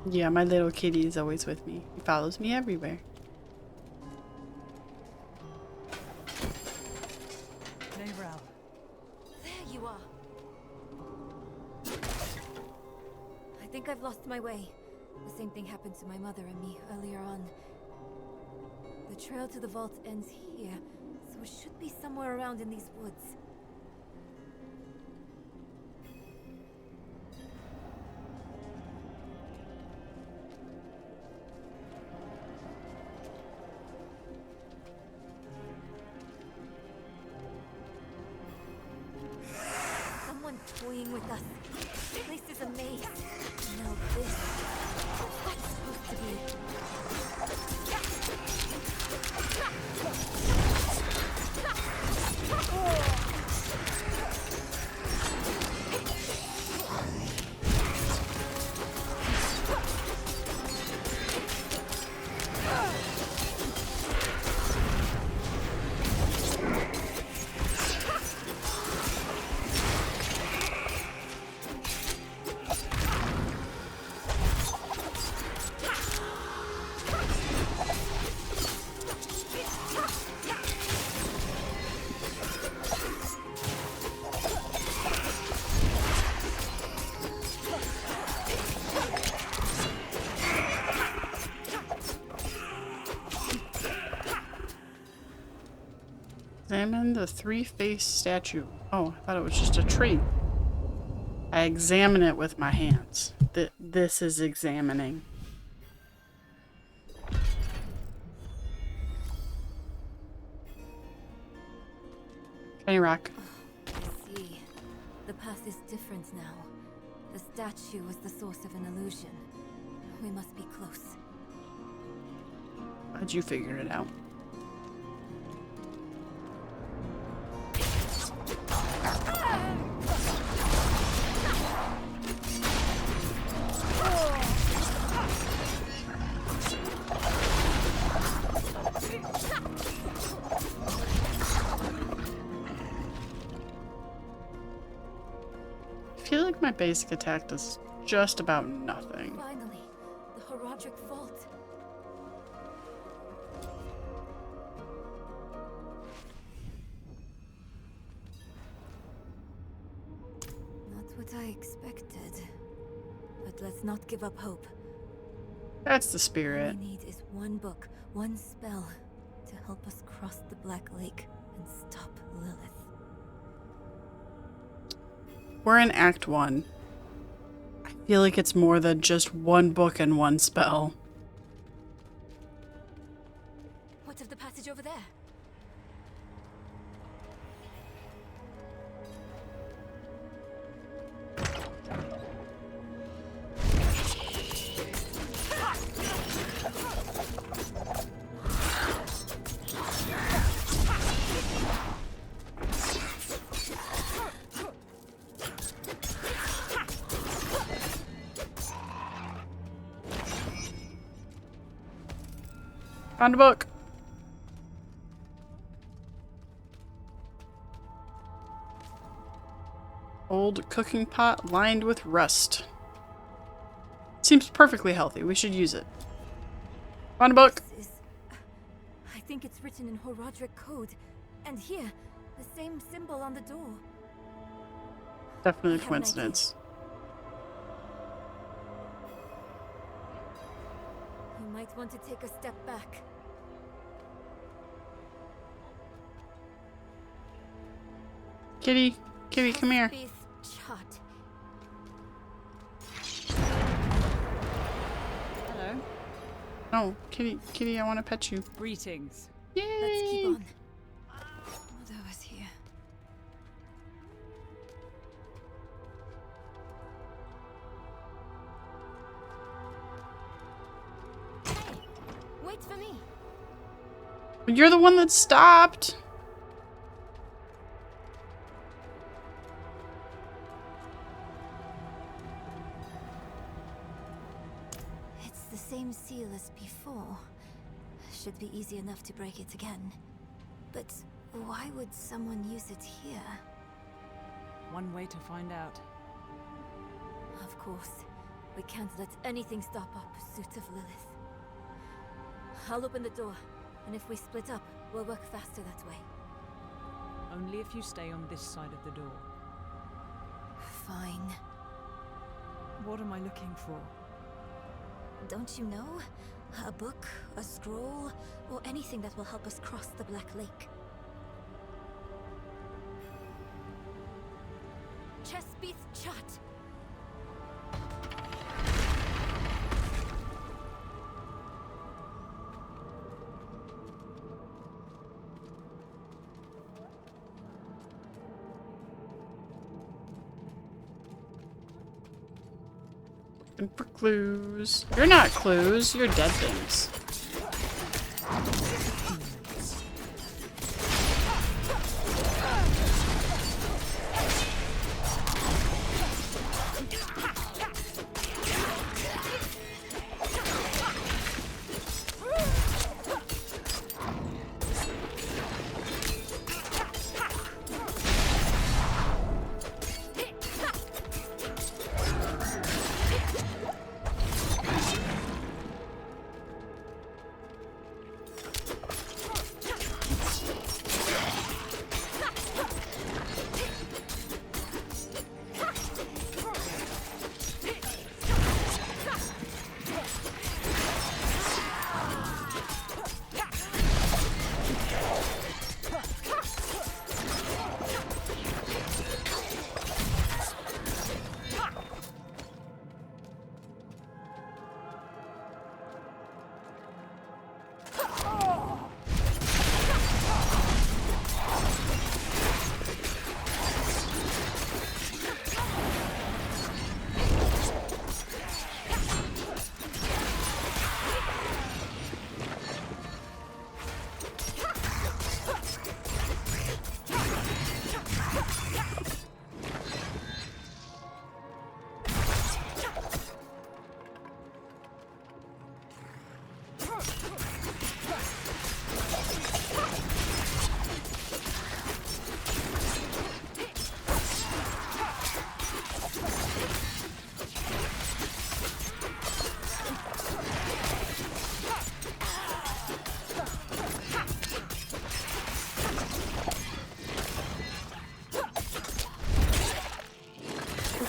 Yeah, my little kitty is always with me. He follows me everywhere. There you are. I think I've lost my way. The same thing happened to my mother and me earlier on. The trail to the vault ends here, so it should be somewhere around in these woods. Someone toying with us. This place is a maze. Now this. What's that supposed to be? Examine the three-faced statue. Oh, I thought it was just a tree. I examine it with my hands. This is examining. Any rock. I see. The path is different now. The statue was the source of an illusion. We must be close. How'd you figure it out? I feel like my basic attack does just about nothing. Finally, the Horadric Vault. Not what I expected. But let's not give up hope. That's the All spirit. we need is one book, one spell, to help us cross the Black Lake and stop Lilith. We're in Act 1. I feel like it's more than just one book and one spell. What of the passage over there? Found a book. Old cooking pot lined with rust. Seems perfectly healthy. We should use it. Found a book. This is... I think it's written in Horadric code. And here, the same symbol on the door. Definitely I a have an coincidence. You might want to take a step back. Kitty, kitty, come here. Space chart. Hello. No, kitty, kitty, I want to pet you. Greetings. Yay! Let's keep on. Mother was here. Hey, wait for me. You're the one that stopped. It's the same seal as before. Should be easy enough to break it again. But why would someone use it here? One way to find out. Of course. We can't let anything stop our pursuit of Lilith. I'll open the door, and if we split up, we'll work faster that way. Only if you stay on this side of the door. Fine. What am I looking for? Don't you know? A book, a scroll, or anything that will help us cross the Black Lake. Chespith Chat. Looking for clues. You're not clues, you're dead things.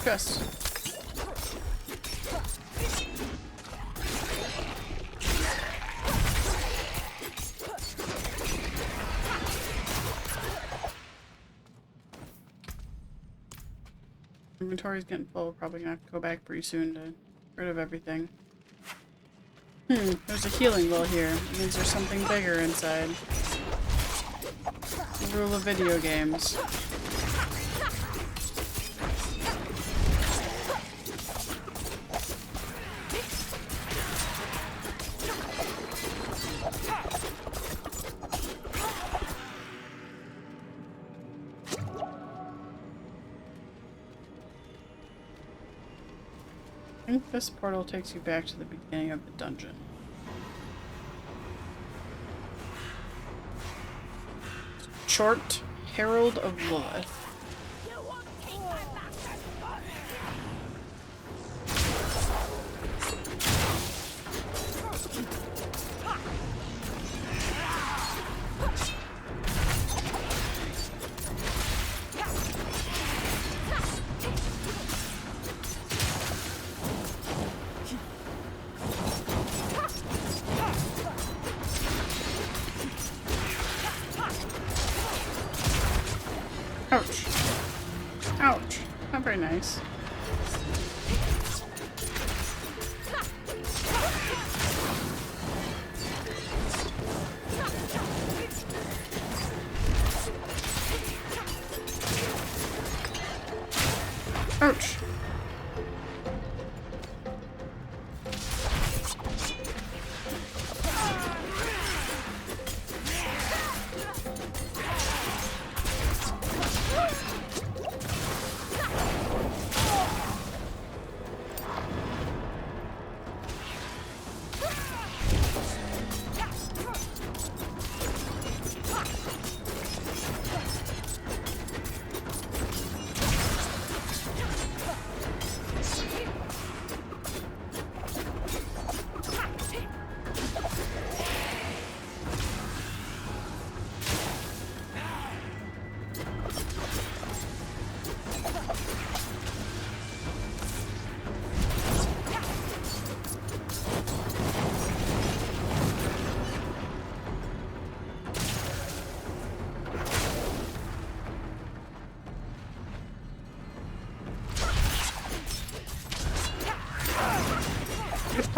Focus. Inventory's getting full. Probably gonna have to go back pretty soon to get rid of everything. There's a healing well here. It means there's something bigger inside. The rule of video games. I think this portal takes you back to the beginning of the dungeon. Short Herald of Lilith. Ouch. Ouch. Not very nice. Ouch.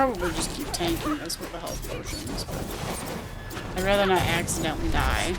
probably just keep tanking this with the health potions, but I'd rather not accidentally die.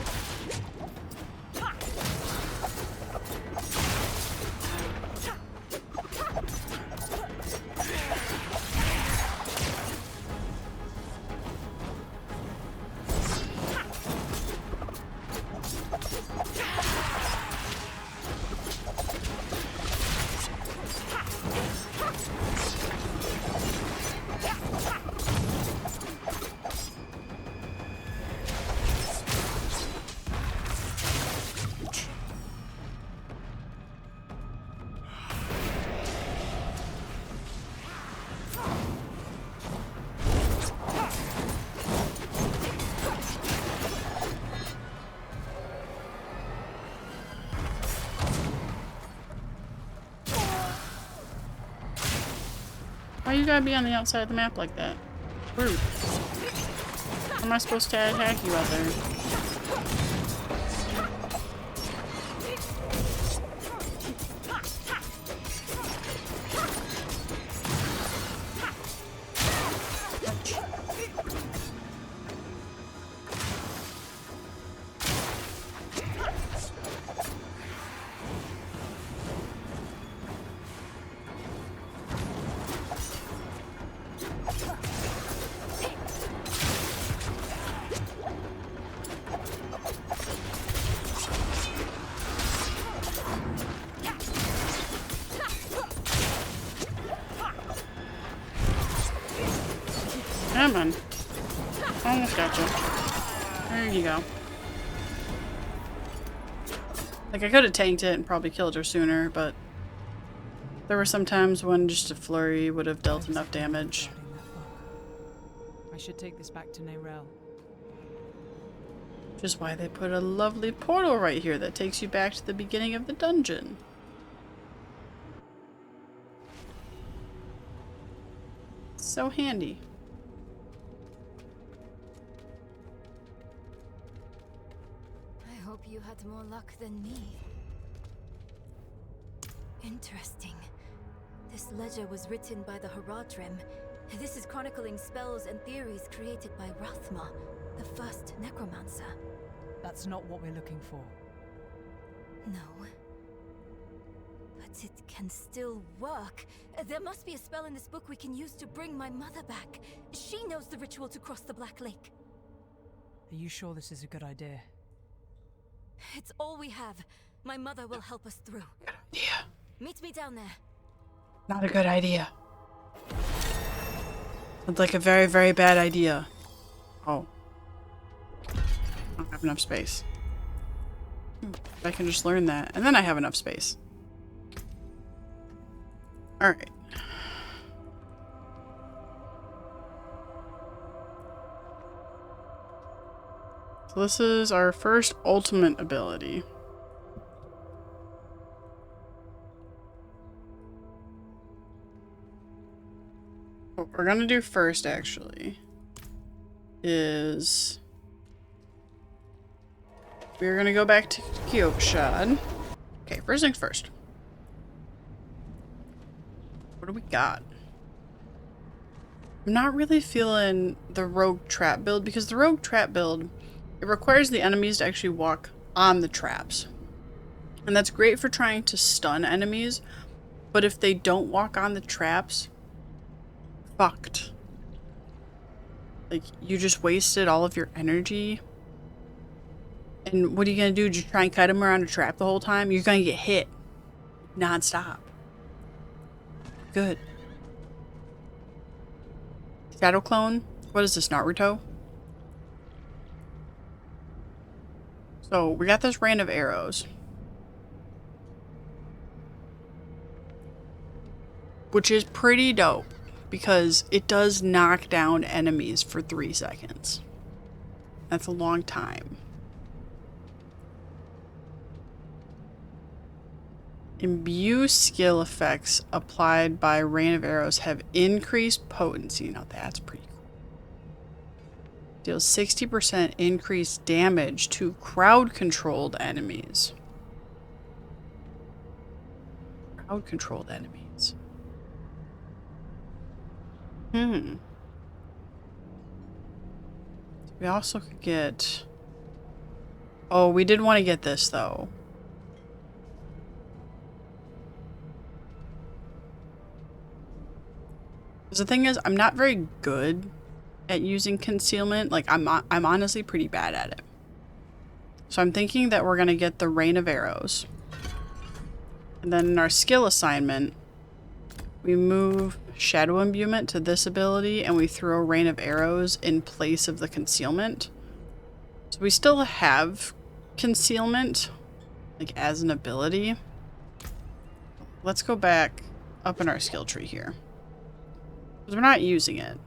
Why you gotta be on the outside of the map like that? Rude. How am I supposed to attack you out there? Come on. Almost got you. There you go. Like, I could have tanked it and probably killed her sooner, but there were some times when just a flurry would have dealt enough damage. I should take this back to Nerel. Which is why they put a lovely portal right here that takes you back to the beginning of the dungeon. So handy. I hope you had more luck than me. Interesting. This ledger was written by the Haradrim. This is chronicling spells and theories created by Rathma, the first necromancer. That's not what we're looking for. No. But it can still work. There must be a spell in this book we can use to bring my mother back. She knows the ritual to cross the Black Lake. Are you sure this is a good idea? It's all we have. My mother will help us through. Good idea. Meet me down there. Not a good idea. Sounds like a very, very bad idea. Oh. I don't have enough space. I can just learn that. And then I have enough space. Alright. So this is our first ultimate ability. What we're gonna do first, actually, is we're gonna go back to Kyokshad. Okay, first things first. What do we got? I'm not really feeling the rogue trap build because the rogue trap build, it requires the enemies to actually walk on the traps. And that's great for trying to stun enemies, but if they don't walk on the traps, fucked. Like, you just wasted all of your energy. And what are you gonna do? Just try and cut them around a trap the whole time? You're gonna get hit non-stop. Good. Shadow clone? What is this, Naruto? So, we got this rain of arrows. Which is pretty dope. Because it does knock down enemies for 3 seconds. That's a long time. Imbue skill effects applied by Rain of Arrows have increased potency. Now that's pretty cool. Deals 60% increased damage to crowd-controlled enemies. Crowd-controlled enemies. We also could get... Oh, we did want to get this, though. Because the thing is, I'm not very good at using concealment. Like, I'm honestly pretty bad at it. So I'm thinking that we're going to get the Rain of Arrows. And then in our skill assignment, we move Shadow Imbuement to this ability, and we throw Rain of Arrows in place of the concealment. So we still have concealment, like, as an ability. Let's go back up in our skill tree here. Because we're not using it.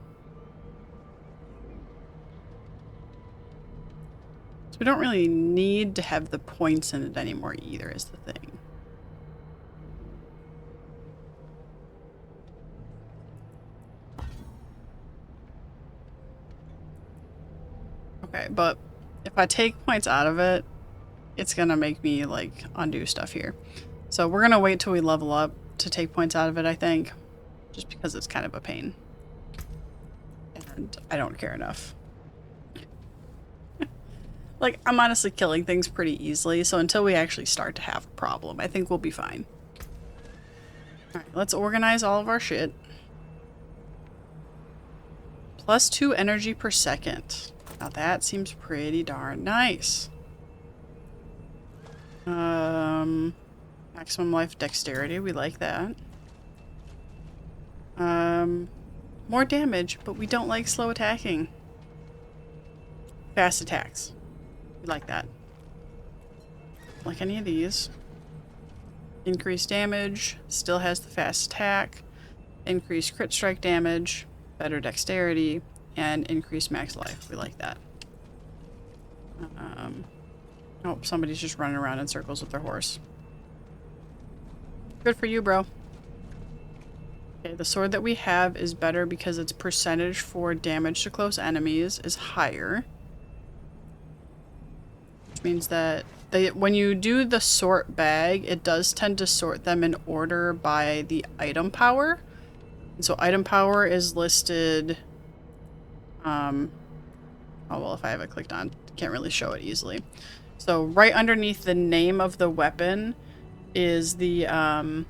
So we don't really need to have the points in it anymore either, is the thing. Okay, but if I take points out of it, it's gonna make me, like, undo stuff here. So we're gonna wait till we level up to take points out of it, I think. Just because it's kind of a pain. And I don't care enough. Like, I'm honestly killing things pretty easily, so until we actually start to have a problem, I think we'll be fine. Alright, let's organize all of our shit. +2 energy per second. Now that seems pretty darn nice. Maximum life dexterity, we like that. More damage, but we don't like slow attacking. Fast attacks. We like that. Like any of these. Increased damage, still has the fast attack. Increased crit strike damage, better dexterity, and increased max life. We like that. Oh, somebody's just running around in circles with their horse. Good for you, bro. Okay, the sword that we have is better because its percentage for damage to close enemies is higher. Which means that when you do the sort bag, it does tend to sort them in order by the item power. And so item power is listed... oh, well, if I have it clicked on, can't really show it easily. So right underneath the name of the weapon is the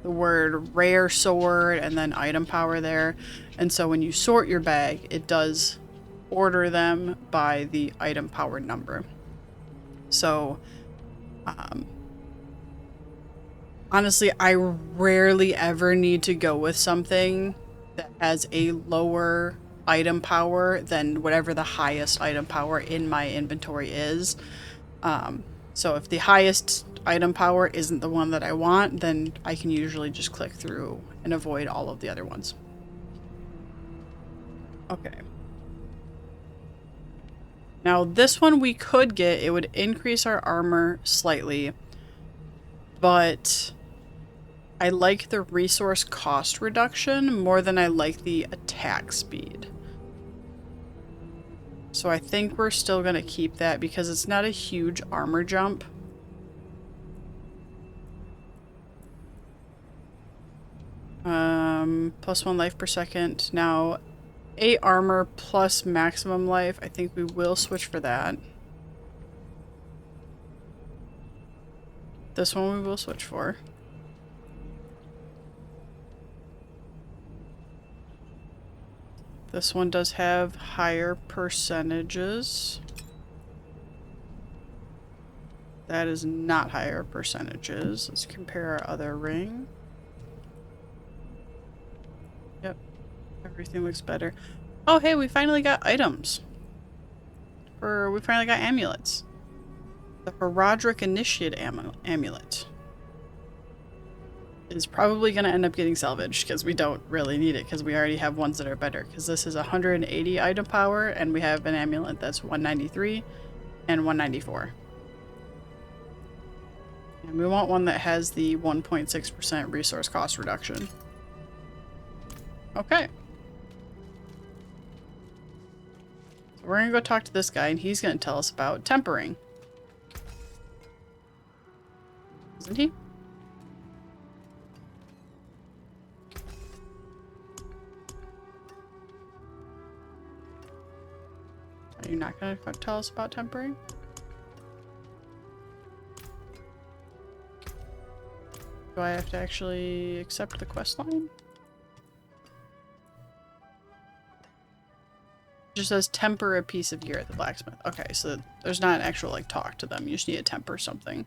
word rare sword and then item power there. And so when you sort your bag, it does order them by the item power number. So, honestly, I rarely ever need to go with something that has a lower item power than whatever the highest item power in my inventory is. So if the highest item power isn't the one that I want, then I can usually just click through and avoid all of the other ones. Okay. Now this one we could get, it would increase our armor slightly, but I like the resource cost reduction more than I like the attack speed. So I think we're still going to keep that because it's not a huge armor jump. +1 life per second. Now, 8 armor plus maximum life. I think we will switch for that. This one we will switch for. This one does have higher percentages. That is not higher percentages. Let's compare our other ring. Yep. Everything looks better. Oh, hey, we finally got items. We finally got amulets. The Herodric Initiate amulet is probably going to end up getting salvaged because we don't really need it because we already have ones that are better. Because this is 180 item power and we have an amulet that's 193 and 194. And we want one that has the 1.6% resource cost reduction. Okay. So we're going to go talk to this guy and he's going to tell us about tempering. Isn't he? You're not going to tell us about tempering? Do I have to actually accept the quest line? It just says temper a piece of gear at the blacksmith. Okay, so there's not an actual like talk to them. You just need to temper something.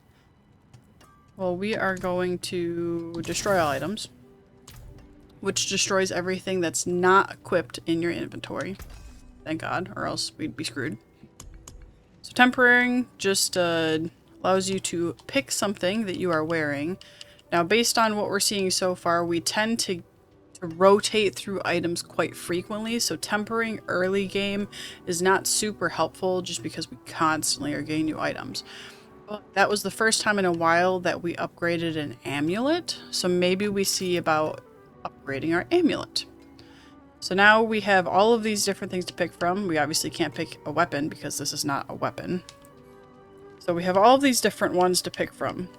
Well, we are going to destroy all items, which destroys everything that's not equipped in your inventory. Thank God, or else we'd be screwed. So tempering just allows you to pick something that you are wearing. Now, based on what we're seeing so far, we tend to rotate through items quite frequently, so tempering early game is not super helpful just because we constantly are getting new items. But that was the first time in a while that we upgraded an amulet, so maybe we see about upgrading our amulet. So now we have all of these different things to pick from. We obviously can't pick a weapon because this is not a weapon. So we have all of these different ones to pick from.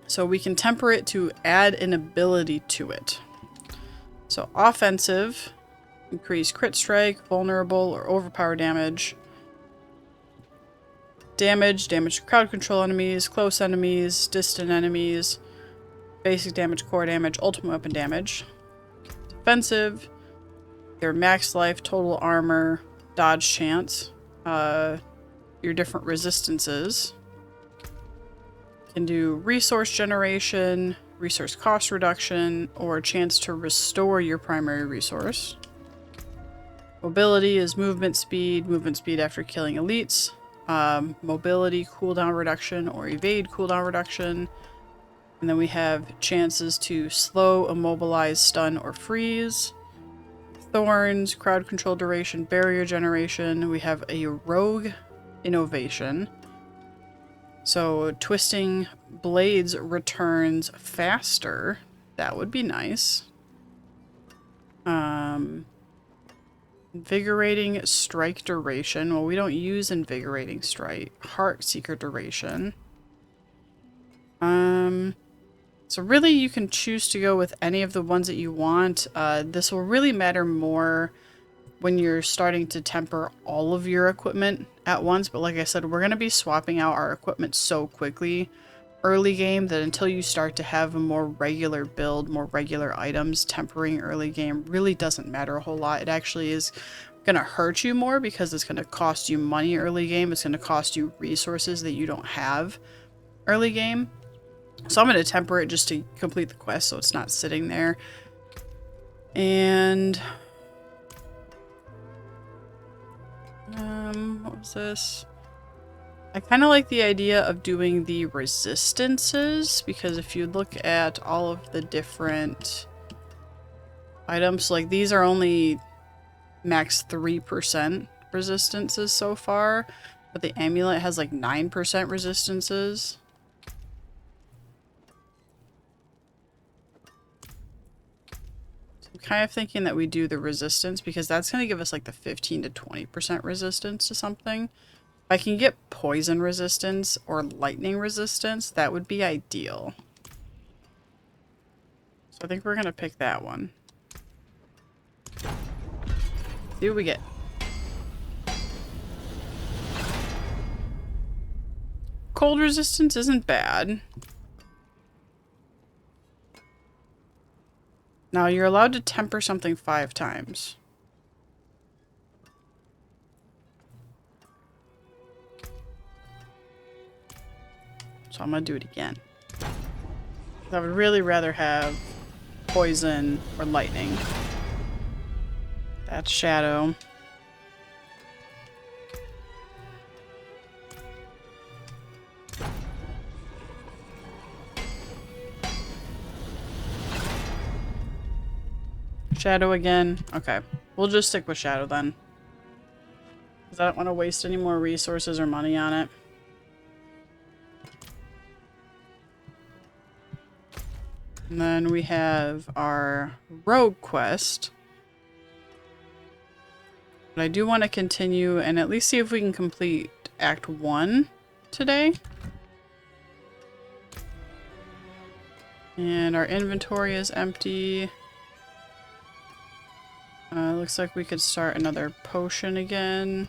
So we can temper it to add an ability to it. So offensive, increase crit strike, vulnerable, or overpower damage. Damage to crowd control enemies, close enemies, distant enemies. Basic damage, core damage, ultimate weapon damage. Defensive, your max life, total armor, dodge chance. Your different resistances. Can do resource generation, resource cost reduction, or a chance to restore your primary resource. Mobility is movement speed after killing elites. Mobility cooldown reduction or evade cooldown reduction. And then we have chances to slow, immobilize, stun, or freeze. Thorns, crowd control duration, barrier generation. We have a rogue innovation. So twisting blades returns faster. That would be nice. Invigorating strike duration. Well, we don't use invigorating strike. Heart seeker duration. So really you can choose to go with any of the ones that you want. This will really matter more when you're starting to temper all of your equipment at once. But like I said, we're going to be swapping out our equipment so quickly early game that until you start to have a more regular build, more regular items, tempering early game really doesn't matter a whole lot. It actually is going to hurt you more because it's going to cost you money early game. It's going to cost you resources that you don't have early game. So I'm going to temper it just to complete the quest so it's not sitting there. And what was this? I kind of like the idea of doing the resistances because if you look at all of the different items, like these are only max 3% resistances so far, but the amulet has like 9% resistances. So I'm kind of thinking that we do the resistance because that's going to give us like the 15 to 20% resistance to something. If I can get poison resistance or lightning resistance, that would be ideal. So I think we're going to pick that one. See what we get. Cold resistance isn't bad. Now you're allowed to temper something 5 times. So I'm going to do it again. I would really rather have poison or lightning. That's shadow. Shadow again. Okay. We'll just stick with shadow then. Because I don't want to waste any more resources or money on it. And then we have our rogue quest. But I do want to continue and at least see if we can complete Act 1 today. And our inventory is empty. Looks like we could start another potion again.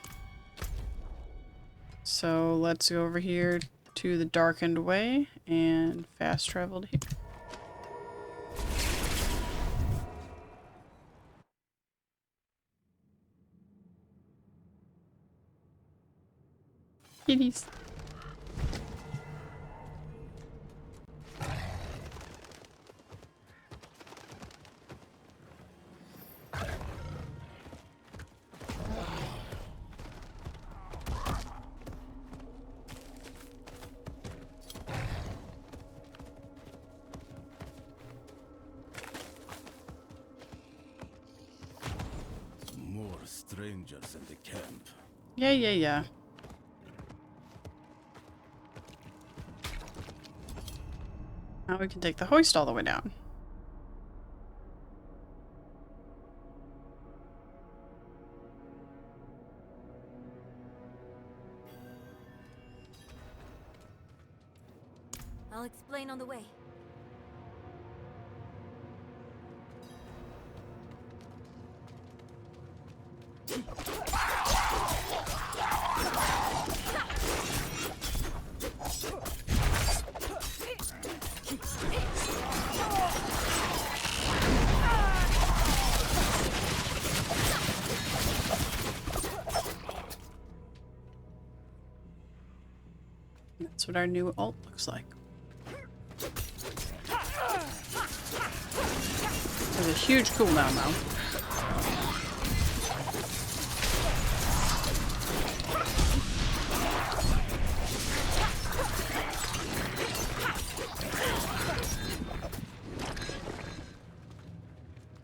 So let's go over here to the darkened way and fast travel to here. Kitties. More strangers in the camp. Yeah. Now we can take the hoist all the way down. I'll explain on the way. That's what our new ult looks like. There's a huge cooldown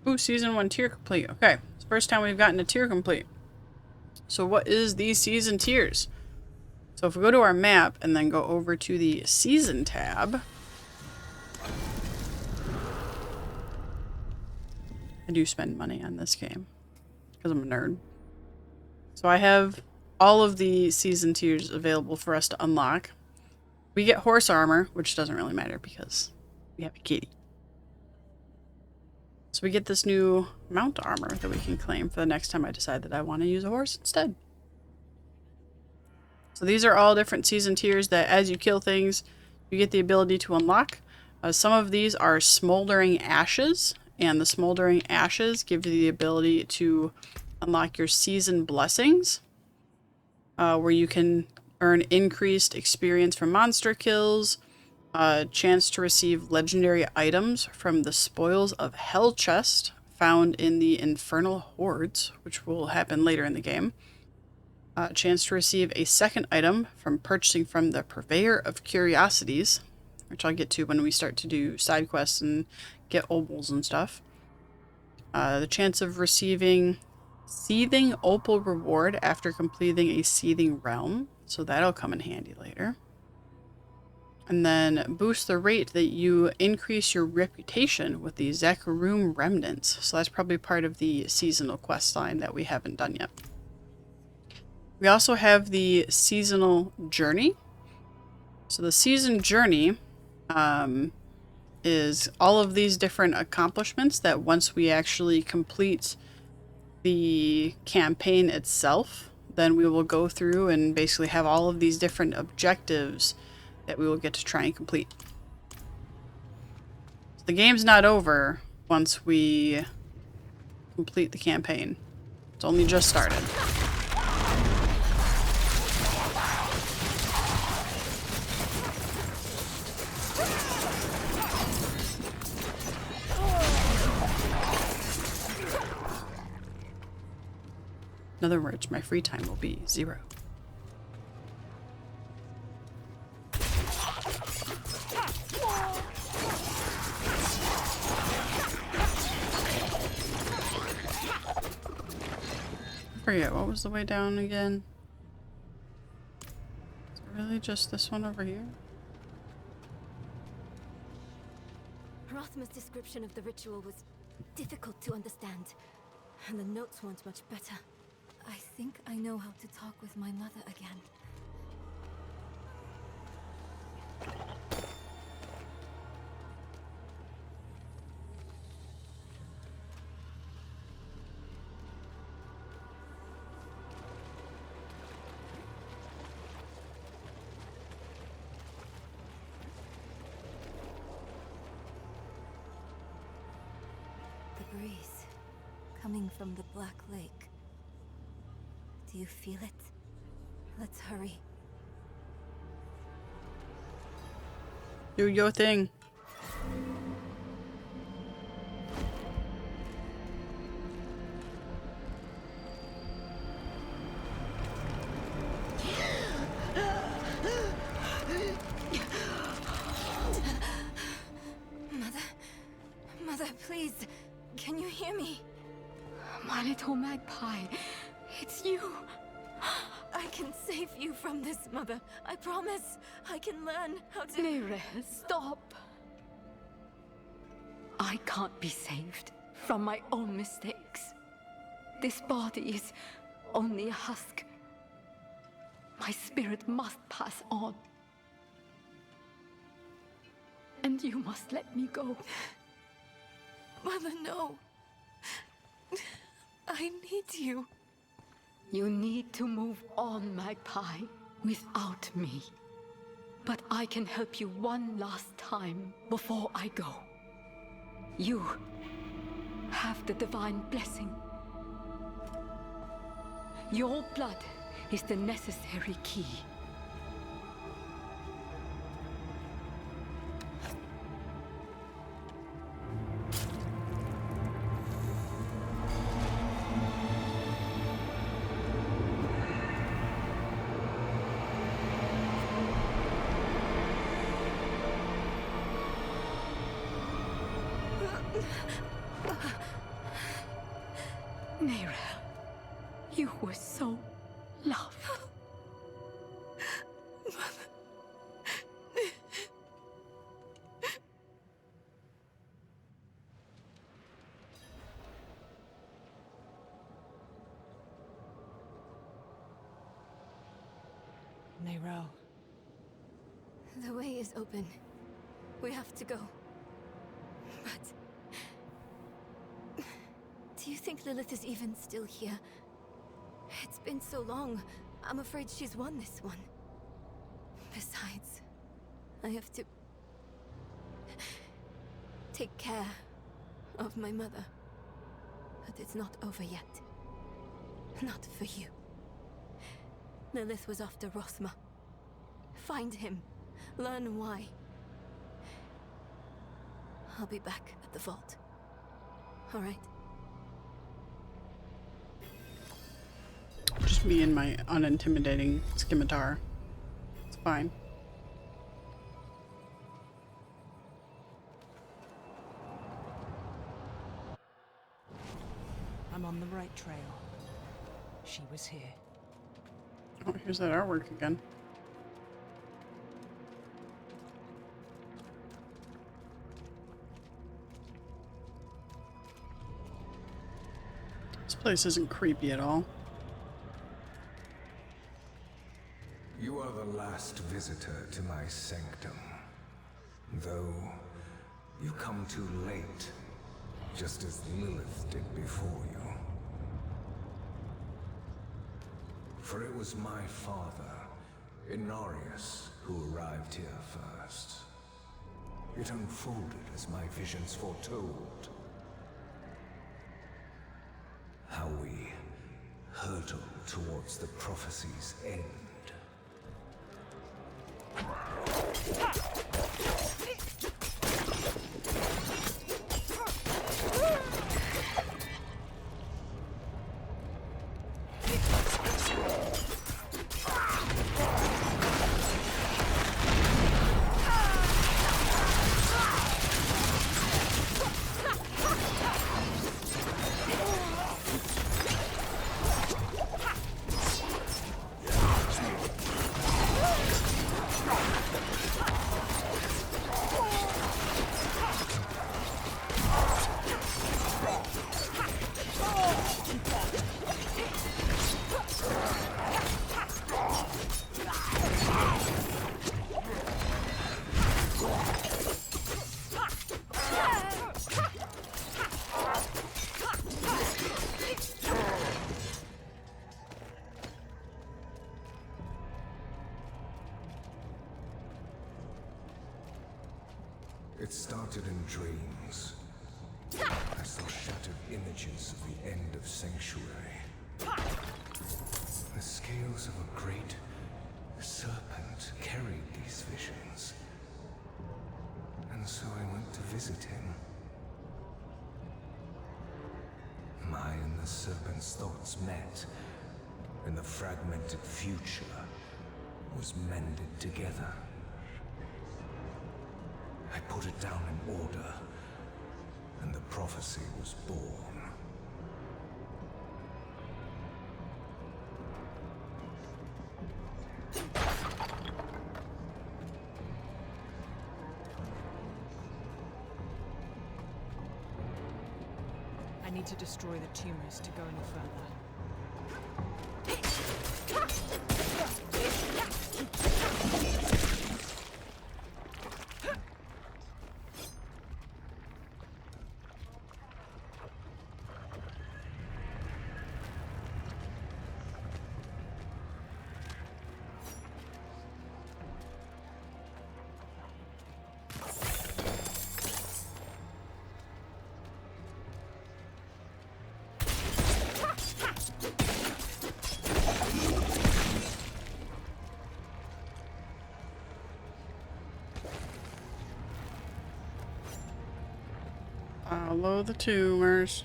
though. Ooh, season 1 tier complete. Okay, it's the first time we've gotten a tier complete. So what is these season tiers? So if we go to our map and then go over to the season tab, I do spend money on this game because I'm a nerd. So I have all of the season tiers available for us to unlock. We get horse armor, which doesn't really matter because we have a kitty. So we get this new mount armor that we can claim for the next time I decide that I want to use a horse instead. So these are all different season tiers that as you kill things, you get the ability to unlock. Some of these are smoldering ashes, and the smoldering ashes give you the ability to unlock your season blessings, where you can earn increased experience from monster kills, a chance to receive legendary items from the spoils of Hell chest found in the Infernal Hordes, which will happen later in the game. A chance to receive a second item from purchasing from the Purveyor of Curiosities, which I'll get to when we start to do side quests and get obols and stuff. The chance of receiving Seething Opal reward after completing a Seething Realm, so that'll come in handy later. And then boost the rate that you increase your reputation with the Zakarum Remnants. So that's probably part of the seasonal quest line that we haven't done yet. We also have the seasonal journey. So the season journey is all of these different accomplishments that once we actually complete the campaign itself, then we will go through and basically have all of these different objectives that we will get to try and complete. So the game's not over once we complete the campaign. It's only just started. In other words, my free time will be 0. I forget, what was the way down again? Is it really just this one over here? Rothman's description of the ritual was difficult to understand, and the notes weren't much better. I think I know how to talk with my mother again. coming from the Black Lake. Do you feel it? Let's hurry. Do your thing. Mother, please, can you hear me? My little magpie, it's you. I can save you from this, Mother. I promise. I can learn how to... Neyrelle, stop. I can't be saved from my own mistakes. This body is only a husk. My spirit must pass on. And you must let me go. Mother, no. I need you. You need to move on, magpie, without me. But I can help you one last time before I go. You have the divine blessing. Your blood is the necessary key. Neyrelle, you were so loved. Neyrelle. The way is open. We have to go. But... do you think Lilith is even still here? It's been so long. I'm afraid she's won this one. Besides, I have to... take care of my mother. But it's not over yet. Not for you. Lilith was after Rothma. Find him. Learn why. I'll be back at the vault. All right? Just me and my unintimidating scimitar. It's fine. I'm on the right trail. She was here. Oh, here's that artwork again. This place isn't creepy at all. You are the last visitor to my sanctum. Though, you come too late, just as Lilith did before you. For it was my father, Inarius, who arrived here first. It unfolded as my visions foretold. How we hurtle towards the prophecy's end. It started in dreams. I saw shattered images of the end of Sanctuary. The scales of a great serpent carried these visions. And so I went to visit him. I and the serpent's thoughts met, and the fragmented future was mended together. I put it down in order, and the prophecy was born. I need to destroy the tumors to go any further. Follow the tumors.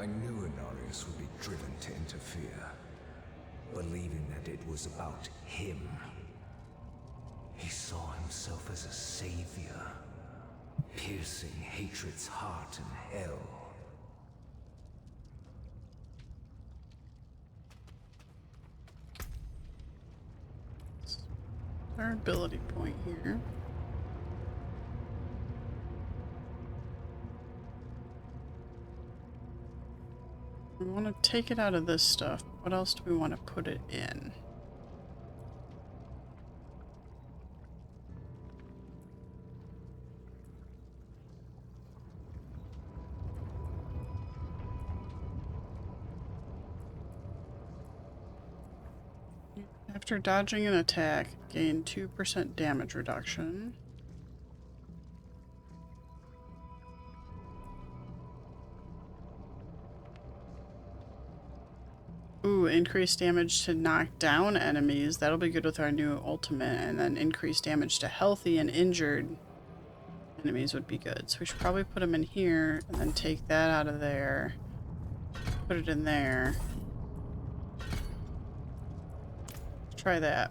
I knew Inarius would be driven to interfere, believing that it was about him. He saw himself as a savior, piercing hatred's heart in hell. Our ability point here. We want to take it out of this stuff. What else do we want to put it in? After dodging an attack, gain 2% damage reduction. Ooh, increased damage to knock down enemies. That'll be good with our new ultimate. And then increased damage to healthy and injured enemies would be good. So we should probably put them in here and then take that out of there. Put it in there. Let's try that.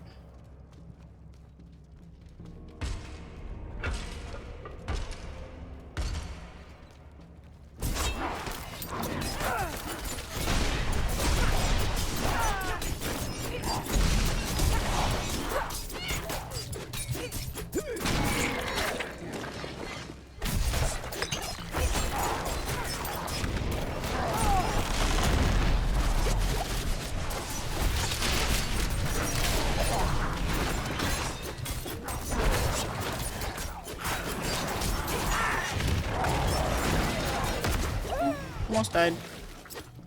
Almost died.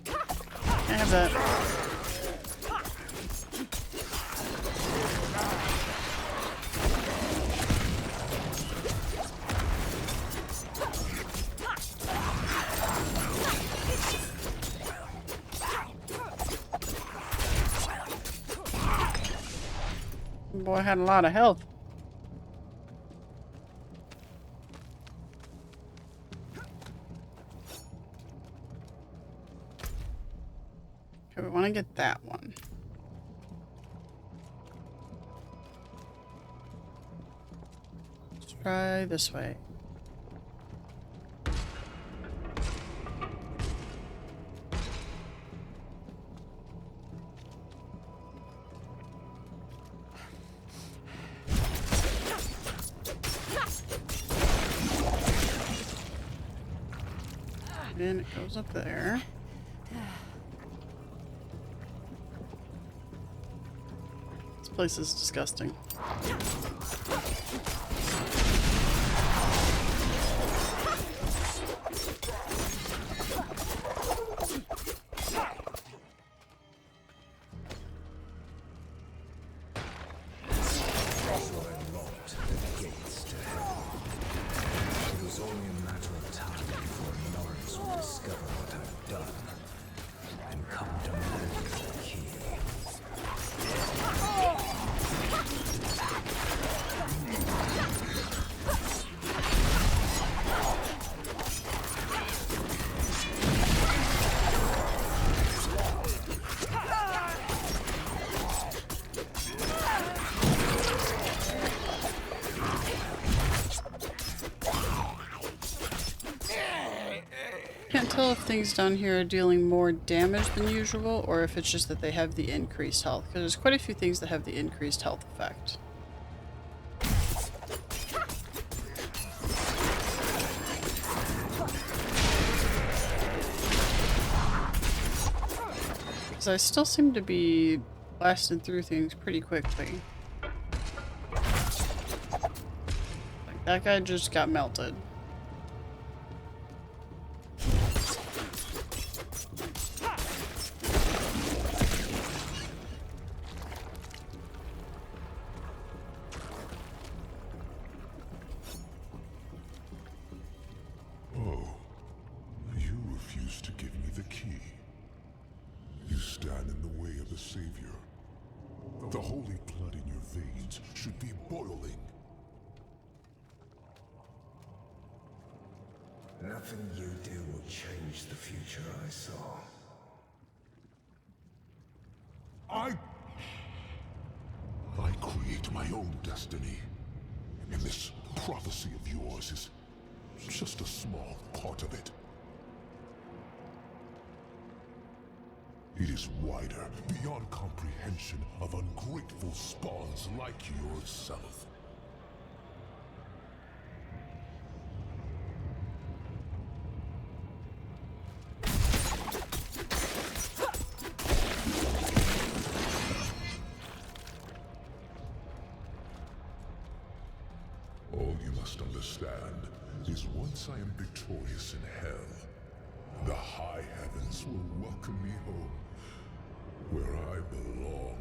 I have that. Boy, I had a lot of health. want to get that one. Let's try this way. And it goes up there. This place is disgusting. Can't tell if things down here are dealing more damage than usual, or if it's just that they have the increased health, because there's quite a few things that have the increased health effect. Because I still seem to be blasting through things pretty quickly. Like, that guy just got melted. The holy blood in your veins should be boiling. Nothing you do will change the future I saw. I create my own destiny. And this prophecy of yours is just a small part of it. It is wider, beyond comprehension of ungrateful spawns like yourself. All you must understand is once I am victorious in hell, the high heavens will welcome me home, where I belong.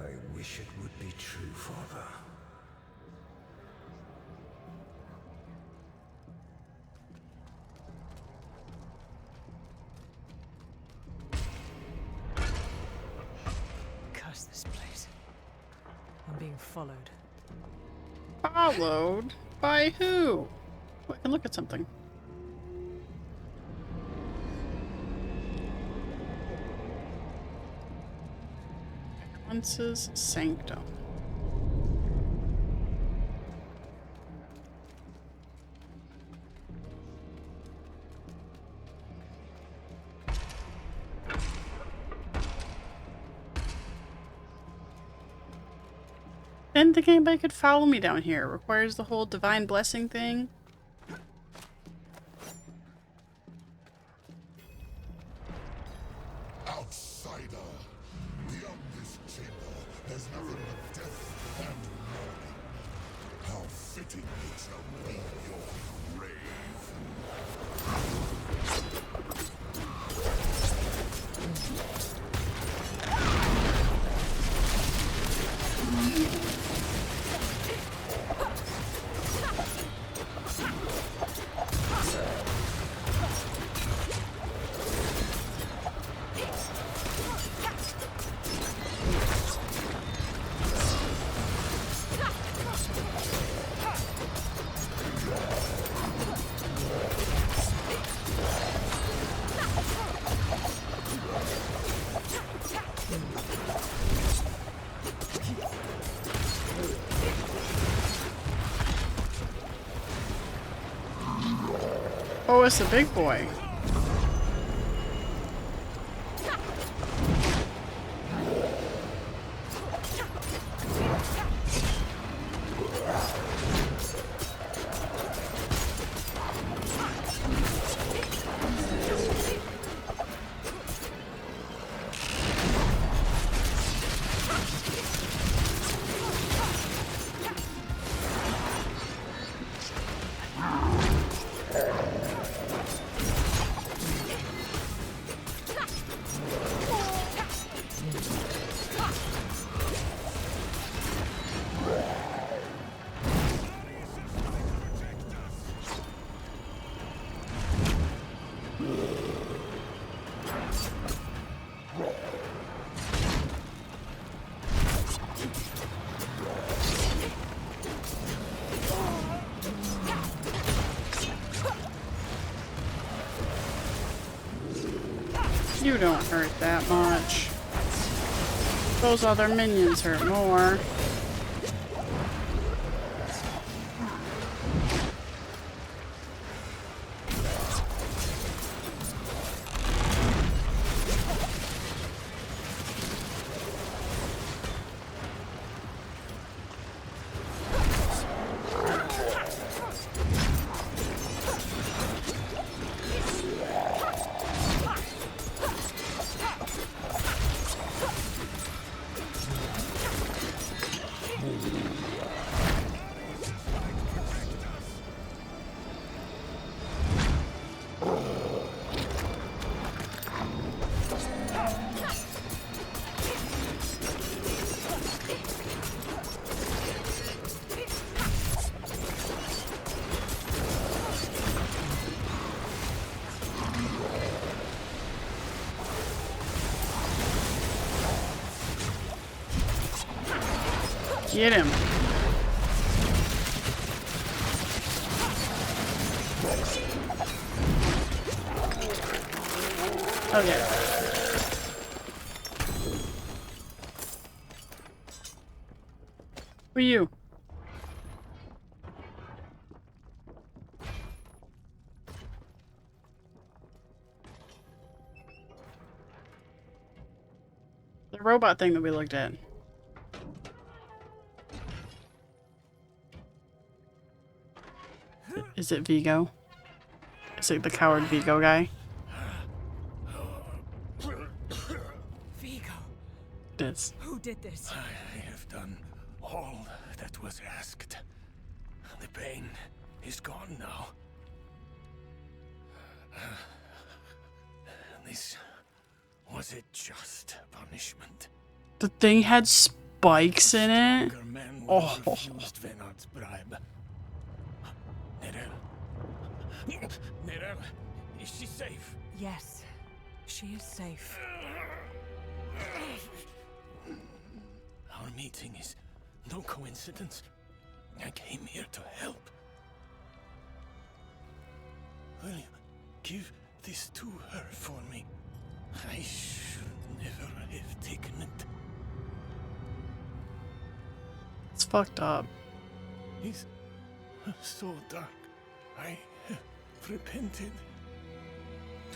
I wish it would be true, Father. Curse this place. I'm being followed. Followed? By who? Oh, I can look at something. Necromancy's Sanctum. Didn't think anybody could follow me down here. It requires the whole divine blessing thing. Outsider, beyond this chamber, there's nothing but death and mourning. How fitting it shall be your grave. Oh, it's a big boy. You don't hurt that much. Those other minions hurt more. Get him. Okay. Who are you? The robot thing that we looked at. Is it Vigo? Is it the coward Vigo guy? Vigo, It is. who did this? I have done all that was asked. The pain is gone now. This was a just punishment. The thing had spikes in it. Stronger men Oh. would have refused Venard's bribe. Nerel, is she safe? Yes, she is safe. Our meeting is no coincidence. I came here to help. Will you give this to her for me? I should never have taken it. It's fucked up. It's so dark. I have repented.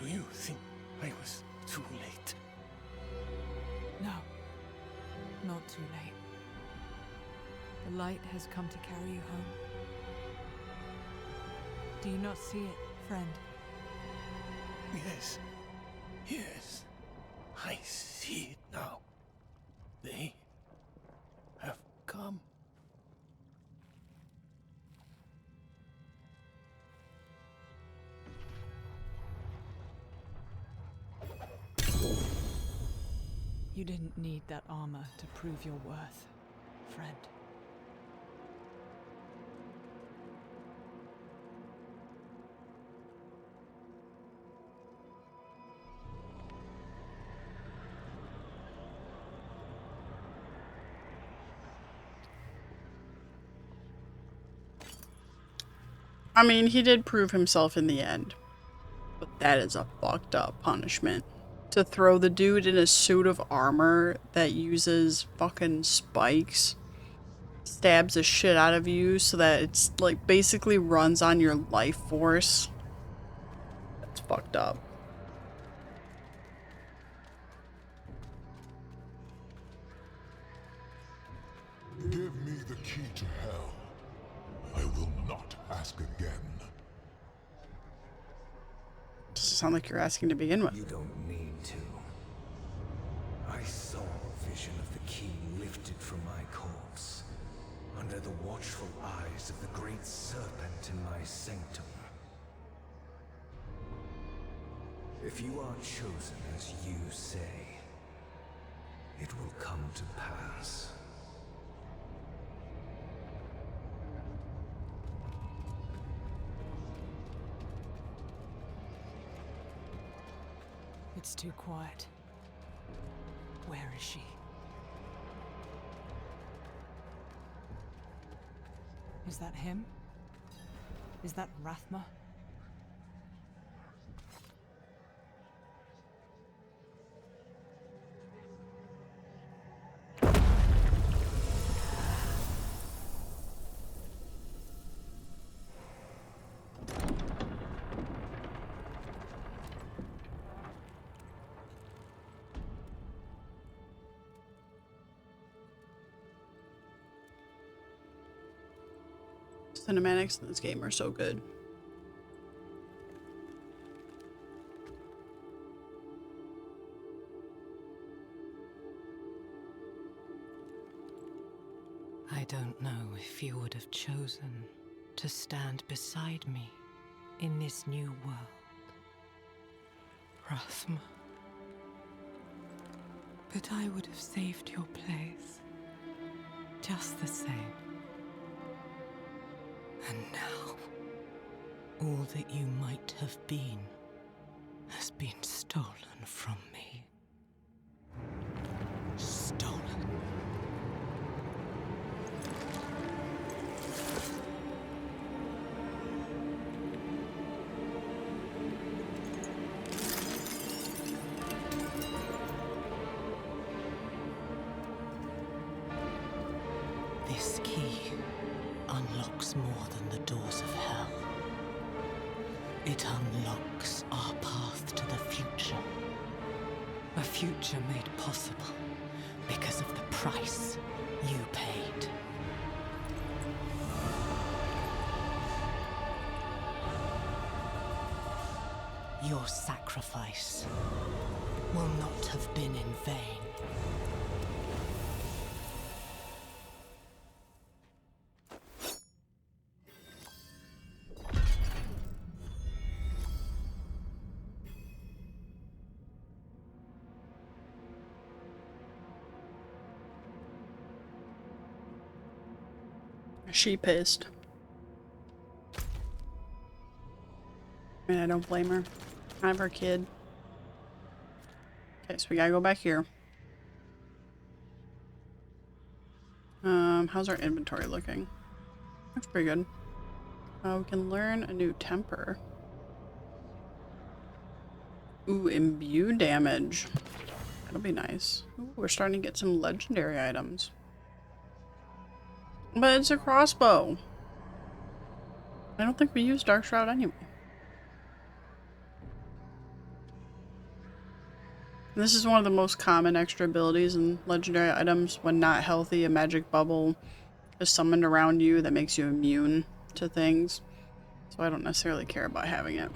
Do you think I was too late? No, not too late. The light has come to carry you home. Do you not see it, friend? Yes. Yes. I see it now. They have come. You didn't need that armor to prove your worth, friend. I mean, he did prove himself in the end. But that is a fucked up punishment. To throw the dude in a suit of armor that uses fucking spikes, stabs the shit out of you so that it's like basically runs on your life force. fucked up. Give me the key to hell. I will not ask again. Doesn't sound like you're asking to begin with. You don't need to. I saw a vision of the key lifted from my corpse, under the watchful eyes of the great serpent in my sanctum. If you are chosen as you say, it will come to pass. It's too quiet. Where is she? Is that him? Is that Rathma? Cinematics in this game are so good. I don't know if you would have chosen to stand beside me in this new world, Rathma. But I would have saved your place, just the same. And now, all that you might have been has been stolen from me. Stolen. This key unlocks more than the doors of hell. It unlocks our path to the future. A future made possible because of the price you paid. Your sacrifice will not have been in vain. She pissed. I mean, I don't blame her. I have her kid. Okay, so we gotta go back here. How's our inventory looking? Looks pretty good. We can learn a new temper. Ooh, imbue damage. That'll be nice. Ooh, we're starting to get some legendary items. But it's a crossbow. I don't think we use Dark Shroud anyway. And this is one of the most common extra abilities in legendary items. When not healthy, a magic bubble is summoned around you that makes you immune to things. So I don't necessarily care about having it.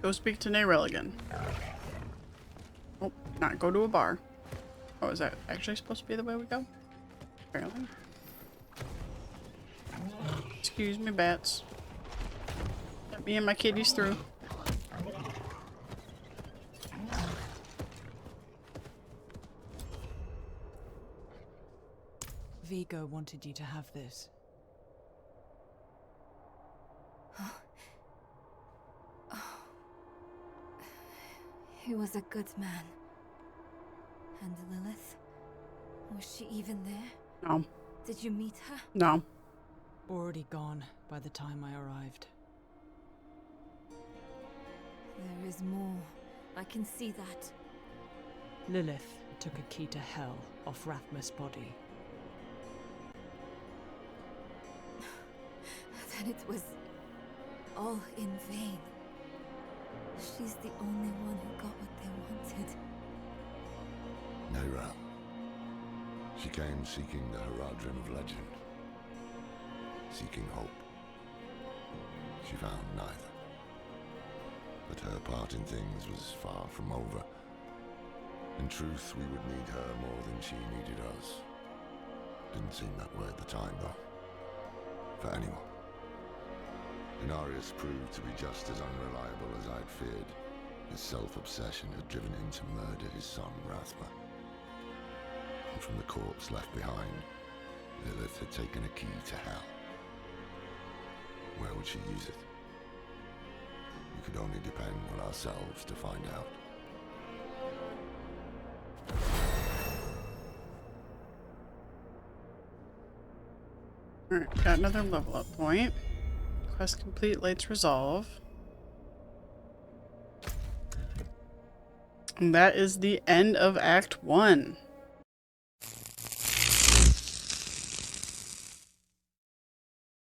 Go speak to Neyril again. Oh, not go to a bar. Oh, is that actually supposed to be the way we go? Apparently. Excuse me, bats. Let me and my kitties through. Vigo wanted you to have this. Oh. was a good man. And Lilith? Was she even there? No. Did you meet her? No. Already gone by the time I arrived. There is more. I can see that. Lilith took a key to hell off Rathma's body. Then it was all in vain. She's the only one who got what they wanted. Naira. She came seeking the Haradrim of legend. Seeking hope. She found neither. But her part in things was far from over. In truth, we would need her more than she needed us. Didn't seem that way at the time, though. For anyone. Inarius proved to be just as unreliable as I'd feared. His self-obsession had driven him to murder his son, Rathma. And from the corpse left behind, Lilith had taken a key to hell. Where would she use it? We could only depend on ourselves to find out. Alright, got another level up point. Quest complete, lights resolve. And that is the end of Act 1.